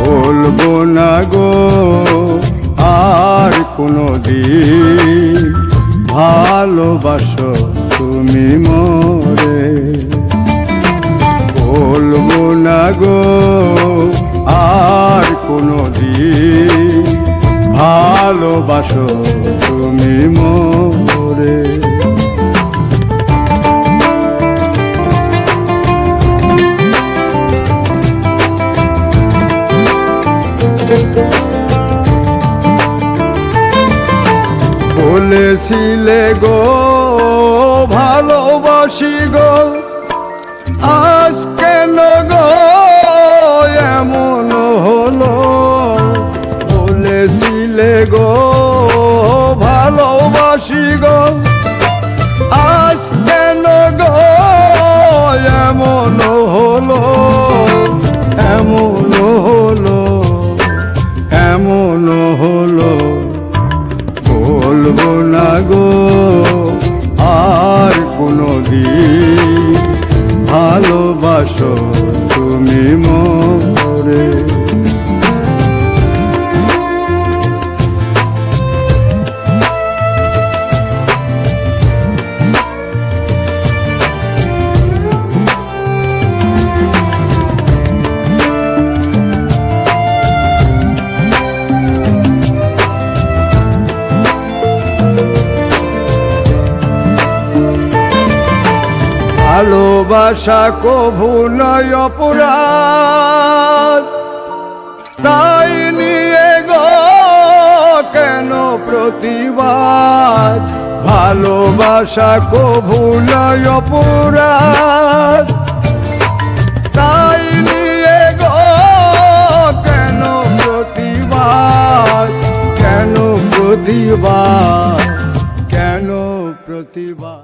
বলবো না গো আর কোনো দিন ভালোবাসো তুমি মোরে। বলবো না গো আর কোনো দিন ভালোবাসো তুমি মোরে। বলেছিলে গো ভালোবাসি গো, আজ কেন গো এমন হলো? বলেছিলে গো ভালোবাসি গো, আজ কেন গো এমন হলো? এমন হলো, এমন হলো। বলবো না গো আর কোনো দিন ভালোবাসো তুমি মোরে। ভালোবাসা কভু নয় অপরাধ, তাই নিয়ে গো কেন প্রতিবাদ? ভালোবাসা কভু নয় অপরাধ, তাই নিয়ে গো কেন প্রতিবাদ? কেন প্রতিবাদ? কেন প্রতিবাদ?